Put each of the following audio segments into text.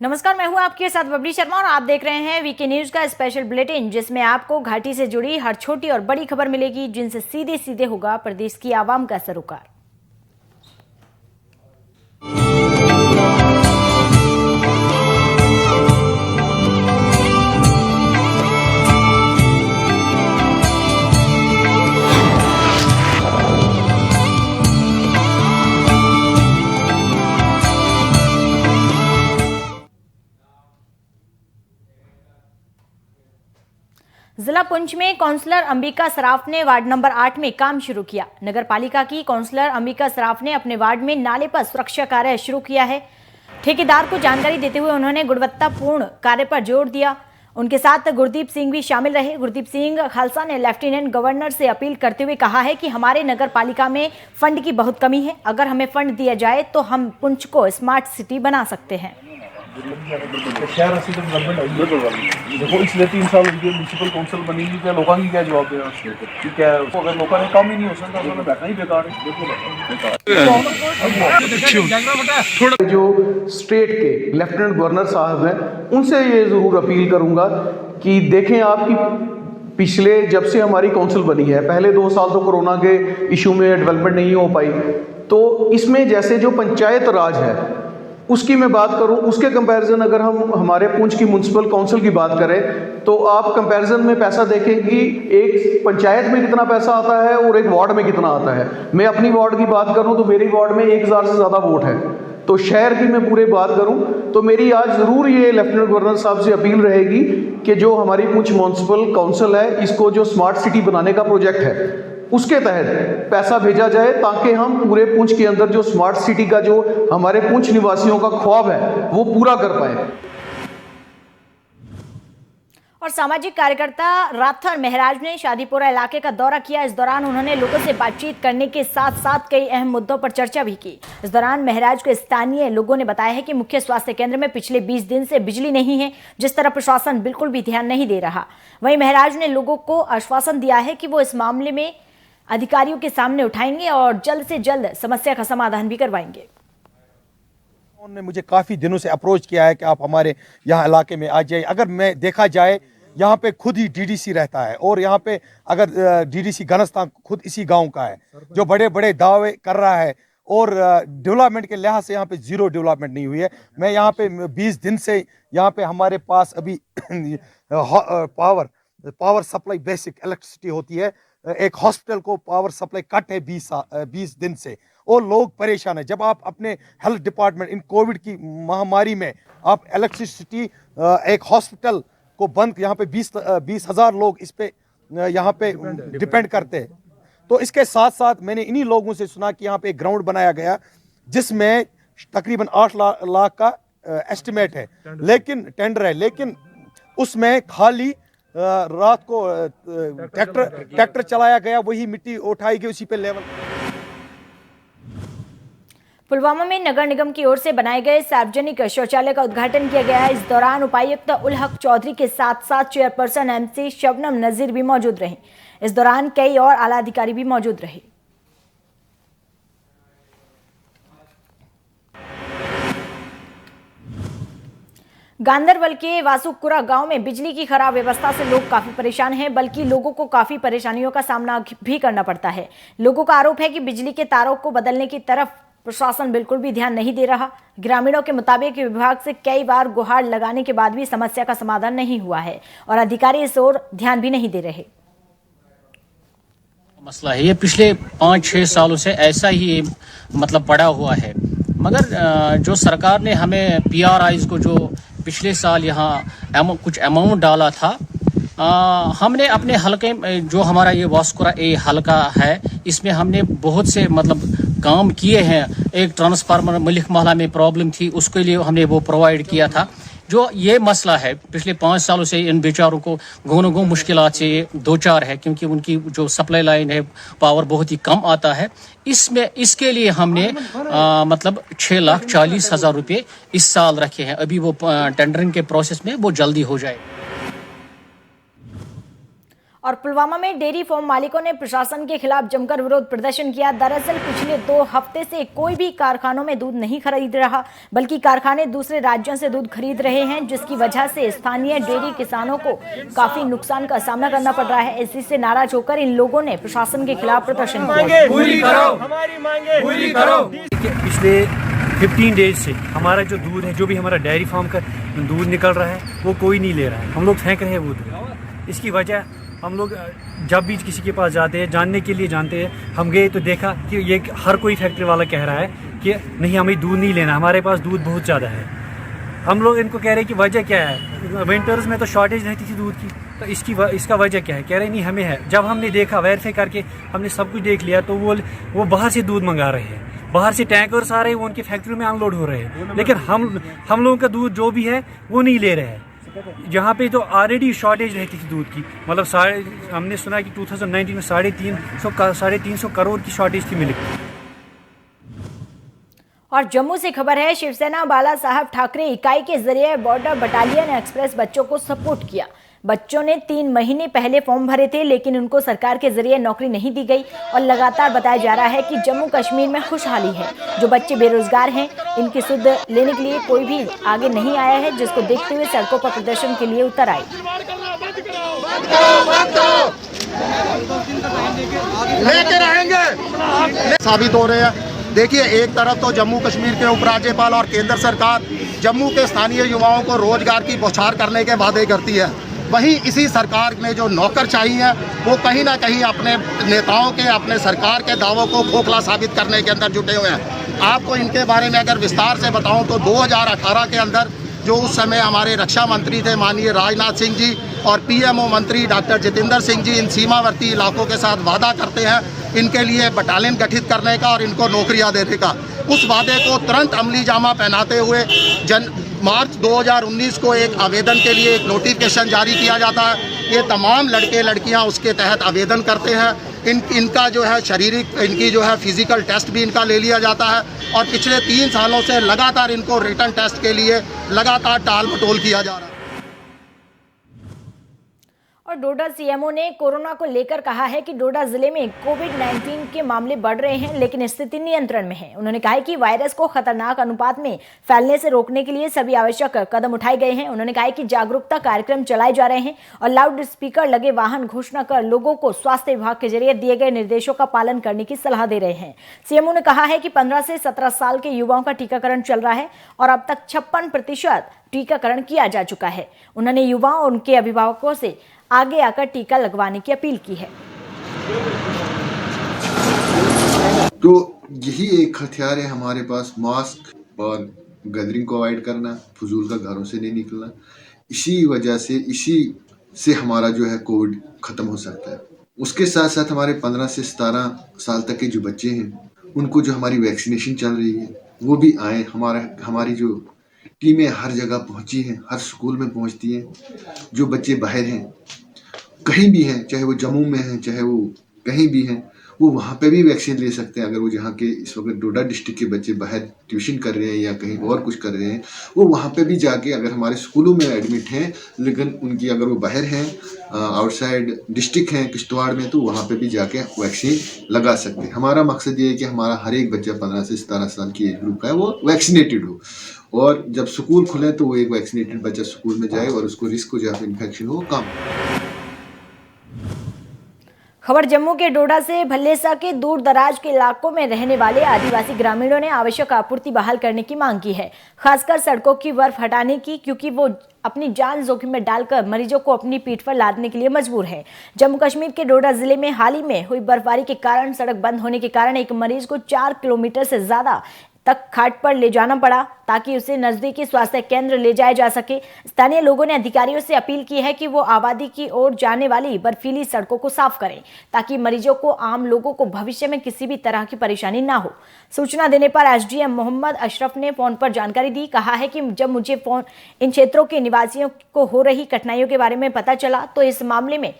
नमस्कार, मैं हूं आपके साथ बबली शर्मा और आप देख रहे हैं वीके न्यूज का स्पेशल बुलेटिन, जिसमें आपको घाटी से जुड़ी हर छोटी और बड़ी खबर मिलेगी, जिनसे सीधे सीधे होगा प्रदेश की आवाम का सरोकार। जिला पुंछ में काउंसलर अंबिका सराफ ने वार्ड नंबर 8 में काम शुरू किया। नगर पालिका की काउंसलर अंबिका सराफ ने अपने वार्ड में नाले पर सुरक्षा कार्य शुरू किया है। ठेकेदार को जानकारी देते हुए उन्होंने गुणवत्तापूर्ण कार्य पर जोर दिया। उनके साथ गुरदीप सिंह भी शामिल रहे। गुरदीप सिंह खालसा ने लेफ्टिनेंट गवर्नर से अपील करते हुए कहा है कि हमारे नगर पालिका में फंड की बहुत कमी है। अगर हमें फंड दिया जाए तो हम पुंछ को स्मार्ट सिटी बना सकते हैं। शहर असी देखो इसलिए 3 साल म्यूनसिपल काउंसिल बनी हुई क्या लोगों की क्या जवाब देना ठीक है। अगर लोगों ने काम ही नहीं हो सकता उन्होंने बैठना ही बेकार है। जो स्टेट के लेफ्टिनेंट गवर्नर साहब हैं उनसे ये ज़रूर अपील करूंगा कि देखें आपकी पिछले जब से हमारी काउंसिल बनी है, पहले 2 साल तो कोरोना के इशू में डेवलपमेंट नहीं हो पाई, तो इसमें जैसे जो पंचायत राज है उसकी मैं बात करूं, उसके कंपैरिजन अगर हम हमारे पुंछ की म्यूनसिपल काउंसिल की बात करें तो आप कंपैरिजन में पैसा देखें कि एक पंचायत में कितना पैसा आता है और एक वार्ड में कितना आता है। मैं अपनी वार्ड की बात करूं तो मेरी वार्ड में 1000 से ज़्यादा वोट है। तो शहर की मैं पूरी बात करूं तो मेरी आज ज़रूर ये लेफ्टिनेंट गवर्नर साहब से अपील रहेगी कि जो हमारी पुंछ म्यूनसिपल काउंसिल है, इसको जो स्मार्ट सिटी बनाने का प्रोजेक्ट है उसके तहत पैसा भेजा जाए, ताकि हम पूरे पुंछ के अंदर जो स्मार्ट सिटी का जो हमारे पुंछ निवासियों का ख्वाब है वो पूरा कर पाए। और सामाजिक कार्यकर्ता राथर महराज ने शादीपुरा इलाके का दौरा किया। इस दौरान उन्होंने लोगों से बातचीत करने के साथ साथ कई अहम मुद्दों पर चर्चा भी की। इस दौरान महराज को स्थानीय लोगों ने बताया है कि मुख्य स्वास्थ्य केंद्र में पिछले 20 दिन से बिजली नहीं है, जिस तरह प्रशासन बिल्कुल भी ध्यान नहीं दे रहा। वहीं महराज ने लोगों को आश्वासन दिया है कि वो इस मामले में अधिकारियों के सामने उठाएंगे और जल्द से जल्द समस्या का समाधान भी करवाएंगे। उन्होंने मुझे काफ़ी दिनों से अप्रोच किया है कि आप हमारे यहाँ इलाके में आ जाइए। अगर मैं देखा जाए यहाँ पे खुद ही डीडीसी रहता है और यहाँ पे अगर डीडीसी घनस्थान खुद इसी गांव का है, जो बड़े बड़े दावे कर रहा है और डेवलपमेंट के लिहाज से यहाँ पे जीरो डेवलपमेंट नहीं हुई है। मैं यहाँ पे 20 दिन से यहाँ पे हमारे पास अभी पावर सप्लाई बेसिक इलेक्ट्रिसिटी होती है, एक हॉस्पिटल को पावर सप्लाई कट है 20 दिन से और लोग परेशान है। जब आप अपने हेल्थ डिपार्टमेंट इन कोविड की महामारी में आप इलेक्ट्रिसिटी एक हॉस्पिटल को बंद, यहाँ पे 20,000 लोग इस पे यहाँ पे डिपेंड करते हैं। तो इसके साथ साथ मैंने इन्हीं लोगों से सुना कि यहाँ पे एक ग्राउंड बनाया गया जिसमें तकरीबन 8 लाख का एस्टिमेट है, लेकिन टेंडर है, लेकिन उसमें खाली रात को ट्रैक्टर चलाया गया, वही मिट्टी उठाई गई, उसी पे लेवल। पुलवामा में नगर निगम की ओर से बनाए गए सार्वजनिक शौचालय का उद्घाटन किया गया। इस दौरान उपायुक्त उल हक चौधरी के साथ साथ चेयरपर्सन एमसी शबनम नजीर भी मौजूद रहे। इस दौरान कई और आला अधिकारी भी मौजूद रहे। गांदरबल के वासुकुरा गांव में बिजली की खराब व्यवस्था से लोग काफी परेशान हैं, बल्कि लोगों को काफी परेशानियों का सामना भी करना पड़ता है। लोगों का आरोप है कि बिजली के तारों को बदलने की तरफ प्रशासन बिल्कुल भी ध्यान नहीं दे रहा। ग्रामीणों के मुताबिक विभाग से कई बार गुहार लगाने के बाद भी समस्या का समाधान नहीं हुआ है और अधिकारी इस ओर ध्यान भी नहीं दे रहे। मसला है ये पिछले 5-6 सालों से ऐसा ही मतलब पड़ा हुआ है, मगर जो सरकार ने हमें PRIs को जो पिछले साल यहाँ कुछ अमाउंट डाला था, हमने अपने हलके जो हमारा ये वास्कुरा ए हलका है इसमें हमने बहुत से मतलब काम किए हैं। एक ट्रांसफार्मर मलिक महला में प्रॉब्लम थी, उसके लिए हमने वो प्रोवाइड किया था। जो ये मसला है पिछले 5 सालों से इन बेचारों को घों मुश्किलात से 2-4 है, क्योंकि उनकी जो सप्लाई लाइन है पावर बहुत ही कम आता है। इसके लिए हमने मतलब 6,40,000 रुपये इस साल रखे हैं। अभी वो टेंडरिंग के प्रोसेस में वो जल्दी हो जाए। और पुलवामा में डेयरी फार्म मालिकों ने प्रशासन के खिलाफ जमकर विरोध प्रदर्शन किया। दरअसल पिछले 2 हफ्ते से कोई भी कारखानों में दूध नहीं खरीद रहा, बल्कि कारखाने दूसरे राज्यों से दूध खरीद रहे हैं, जिसकी वजह से स्थानीय डेयरी किसानों को काफी नुकसान का सामना करना पड़ रहा है। इसी से नाराज होकर इन लोगों ने प्रशासन के खिलाफ प्रदर्शन किया। पिछले 15 डेज से हमारा जो दूध है, जो भी हमारा डेयरी फार्म का दूध निकल रहा है, वो कोई नहीं ले रहा है। हम लोग फेंक रहे हैं वो दूध। इसकी वजह हम लोग जब भी किसी के पास जाते हैं, जानने के लिए जानते हैं, हम गए तो देखा कि ये हर कोई फैक्ट्री वाला कह रहा है कि नहीं, हमें दूध नहीं लेना, हमारे पास दूध बहुत ज़्यादा है। हम लोग इनको कह रहे हैं कि वजह क्या है। विंटर्स में तो शॉर्टेज रहती थी दूध की, तो इसका वजह क्या है। कह रहे नहीं हमें है। जब हमने देखा, वेरीफाई करके हमने सब कुछ देख लिया, तो वो बाहर से दूध मंगा रहे हैं, बाहर से टैंकर्स आ रहे हैं, वो उनकी फैक्ट्री में अनलोड हो रहे हैं। लेकिन हम लोगों का दूध जो भी है वो नहीं ले रहे हैं। जहाँ पे तो ऑलरेडी शॉर्टेज रहती थी दूध की, मतलब हमने सुना कि 2019 में 350 करोड़ की शॉर्टेज थी मिल्क की। और जम्मू से खबर है, शिवसेना बाला साहब ठाकरे इकाई के जरिए बॉर्डर बटालियन एक्सप्रेस बच्चों को सपोर्ट किया। बच्चों ने 3 महीने पहले फॉर्म भरे थे, लेकिन उनको सरकार के जरिए नौकरी नहीं दी गई और लगातार बताया जा रहा है कि जम्मू कश्मीर में खुशहाली है। जो बच्चे बेरोजगार हैं, इनकी सुध लेने के लिए कोई भी आगे नहीं आया है, जिसको देखते हुए सड़कों पर प्रदर्शन के लिए उतर आए। लेके रहेंगे साबित हो रहे हैं। देखिए, एक तरफ तो जम्मू कश्मीर के उपराज्यपाल और केंद्र सरकार जम्मू के स्थानीय युवाओं को रोजगार की बौछार करने के वादे करती है, वहीं इसी सरकार में जो नौकरशाही है वो कहीं ना कहीं अपने नेताओं के, अपने सरकार के दावों को खोखला साबित करने के अंदर जुटे हुए हैं। आपको इनके बारे में अगर विस्तार से बताऊं तो 2018 के अंदर जो उस समय हमारे रक्षा मंत्री थे माननीय राजनाथ सिंह जी और पीएमओ मंत्री डॉक्टर जितेंद्र सिंह जी इन सीमावर्ती इलाकों के साथ वादा करते हैं इनके लिए बटालियन गठित करने का और इनको नौकरियां देने का। उस वादे को तुरंत अमली जामा पहनाते हुए मार्च 2019 को एक आवेदन के लिए एक नोटिफिकेशन जारी किया जाता है। ये तमाम लड़के लड़कियां उसके तहत आवेदन करते हैं। इनका जो है शारीरिक, इनकी जो है फिजिकल टेस्ट भी इनका ले लिया जाता है और पिछले 3 सालों से लगातार इनको रिटर्न टेस्ट के लिए लगातार टाल मटोल किया जा रहा है। और डोडा सीएमओ ने कोरोना को लेकर कहा है कि डोडा जिले में कोविड-19 के मामले बढ़ रहे हैं, लेकिन स्थिति नियंत्रण में है। उन्होंने कहा है कि वायरस को खतरनाक अनुपात में फैलने से रोकने के लिए सभी आवश्यक कदम उठाए गए हैं। उन्होंने कहा है कि जागरूकता कार्यक्रम चलाए जा रहे हैं और लाउड स्पीकर लगे वाहन घोषणा कर लोगों को स्वास्थ्य विभाग के जरिए दिए गए निर्देशों का पालन करने की सलाह दे रहे हैं। सीएमओ ने कहा है कि 15 से 17 साल के युवाओं का टीकाकरण चल रहा है और अब तक 56% टीकाकरण किया जा चुका है। उन्होंने युवाओं और उनके अभिभावकों से आगे आकर टीका लगवाने की अपील की है। तो यही एक हथियार है हमारे पास, मास्क और गैदरिंग को अवॉइड करना, फजूल का घरों से नहीं निकलना। इसी वजह से, इसी से हमारा जो है कोविड ख़त्म हो सकता है। उसके साथ साथ हमारे 15 से 17 साल तक के जो बच्चे हैं उनको जो हमारी वैक्सीनेशन चल रही है वो भी आए। हमारी जो टीमें हर जगह पहुंची हैं, हर स्कूल में पहुंचती हैं। जो बच्चे बाहर हैं, कहीं भी हैं, चाहे वो जम्मू में हैं, चाहे वो कहीं भी हैं, वो वहाँ पे भी वैक्सीन ले सकते हैं। अगर वो जहाँ के इस वक्त डोडा डिस्ट्रिक्ट के बच्चे बाहर ट्यूशन कर रहे हैं या कहीं और कुछ कर रहे हैं, वो वहाँ पे भी जाके अगर हमारे स्कूलों में एडमिट हैं, लेकिन उनकी अगर वो बाहर हैं, आउटसाइड डिस्ट्रिक्ट हैं किश्तवाड़ में, तो वहाँ पे भी जाके वैक्सीन लगा सकते हैं। हमारा मकसद ये है कि हमारा हर एक बच्चा 15 से 17 साल की एज ग्रुप का है वो वैक्सीनेटेड हो, और जब स्कूल खुले तो वो एक वैक्सीनेटेड बच्चा स्कूल में जाए और उसको रिस्क हो जाए इन्फेक्शन हो कम। खबर जम्मू के डोडा से। भल्लेसा के दूर दराज के इलाकों में रहने वाले आदिवासी ग्रामीणों ने आवश्यक आपूर्ति बहाल करने की मांग की है, खासकर सड़कों की बर्फ हटाने की, क्योंकि वो अपनी जान जोखिम में डालकर मरीजों को अपनी पीठ पर लादने के लिए मजबूर हैं। जम्मू कश्मीर के डोडा जिले में हाल ही में हुई बर्फबारी के कारण सड़क बंद होने के कारण एक मरीज को 4 किलोमीटर से ज्यादा तक खाट पर ले जाना पड़ा ताकि उसे नजदीकी स्वास्थ्य केंद्र ले जाया जा सके। स्थानीय लोगों ने अधिकारियों से अपील की है कि वो आबादी की ओर जाने वाली बर्फीली सड़कों को साफ करें ताकि मरीजों को, आम लोगों को भविष्य में किसी भी तरह की परेशानी ना हो। सूचना देने पर एसडीएम मोहम्मद अशरफ ने फोन पर जानकारी दी। कहा है कि जब मुझे इन क्षेत्रों के निवासियों को हो रही कठिनाइयों के बारे में पता चला तो इस मामले में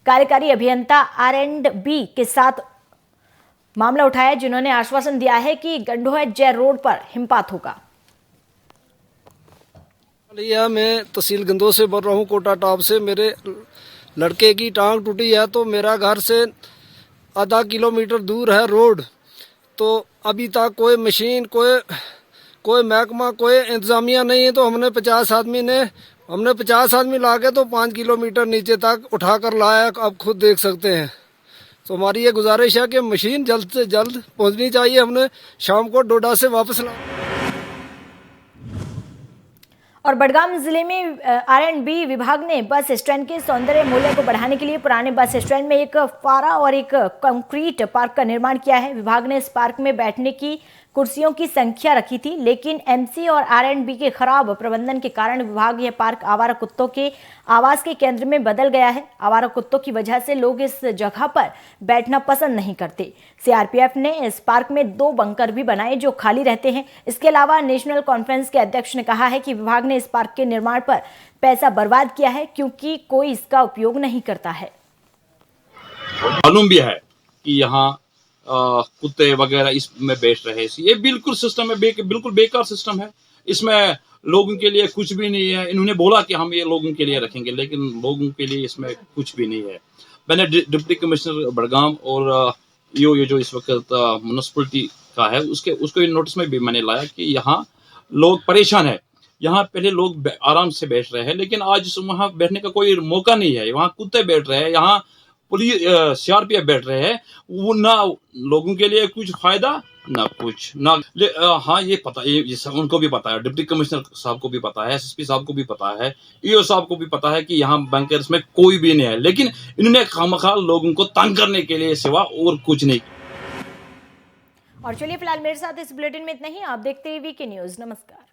कार्यकारी अभियंता R&B के साथ मामला उठाया, जिन्होंने आश्वासन दिया है कि गंडोह जय रोड पर हिमपात होगा। मैं तहसील गंदोह से बोल रहा हूँ, कोटा टॉप से। मेरे लड़के की टांग टूटी है, तो मेरा घर से आधा किलोमीटर दूर है रोड, तो अभी तक कोई मशीन, कोई महकमा, कोई इंतजामिया नहीं है। तो हमने 50 आदमी ला के तो 5 किलोमीटर नीचे तक उठा कर लाया, आप खुद देख सकते हैं। तो हमारी ये गुजारिश है कि मशीन जल्द से जल्द पहुंचनी चाहिए। हमने शाम को डोडा से वापस ला। और बडगाम जिले में R&B विभाग ने बस स्टैंड के सौंदर्य मूल्य को बढ़ाने के लिए पुराने बस स्टैंड में एक फारा और एक कंक्रीट पार्क का निर्माण किया है। विभाग ने इस पार्क में बैठने की कुर्सियों की संख्या रखी थी, लेकिन MC और R&B के खराब प्रबंधन के कारण विभाग यह पार्क आवारा कुत्तों के आवास के केंद्र में बदल गया है। आवारा कुत्तों की वजह से लोग इस जगह पर बैठना पसंद नहीं करते। CRPF ने इस पार्क में 2 बंकर भी बनाए जो खाली रहते हैं। इसके अलावा नेशनल कॉन्फ्रेंस के अध्यक्ष ने कहा है कि विभाग ने इस पार्क के निर्माण पर पैसा बर्बाद किया है क्योंकि कोई इसका उपयोग नहीं करता है। मालूम भी है कि यहाँ कुत्ते वगैरह इसमें बैठ रहे हैं। ये बिल्कुल सिस्टम है, बिल्कुल बेकार सिस्टम है। इसमें लोगों के लिए कुछ भी नहीं है। इन्होंने बोला कि हम ये लोगों के लिए रखेंगे, लेकिन लोगों के लिए इसमें कुछ भी नहीं है। मैंने डिप्टी कमिश्नर बडगाम और ये जो इस वक्त म्यूनिसिपलिटी का है उसको नोटिस में भी मैंने लाया कि यहाँ लोग परेशान है। यहाँ पहले लोग आराम से बैठ रहे हैं, लेकिन आज वहाँ बैठने का कोई मौका नहीं है। वहाँ कुत्ते बैठ रहे हैं, यहाँ पुलिस CRPF बैठ रहे हैं। वो ना लोगों के लिए कुछ फायदा ना कुछ ना। हाँ, ये पता, ये उनको भी पता है, डिप्टी कमिश्नर साहब को भी पता है, SSP साहब को भी पता है, EO साहब को भी पता है कि यहाँ बैंकर्स में कोई भी नहीं है, लेकिन इन्होंने खामखा लोगों को तंग करने के लिए सिवा और कुछ नहीं। और चलिए फिलहाल मेरे साथ इस बुलेटिन में इतना ही। आप देखते हैं वीके न्यूज। नमस्कार।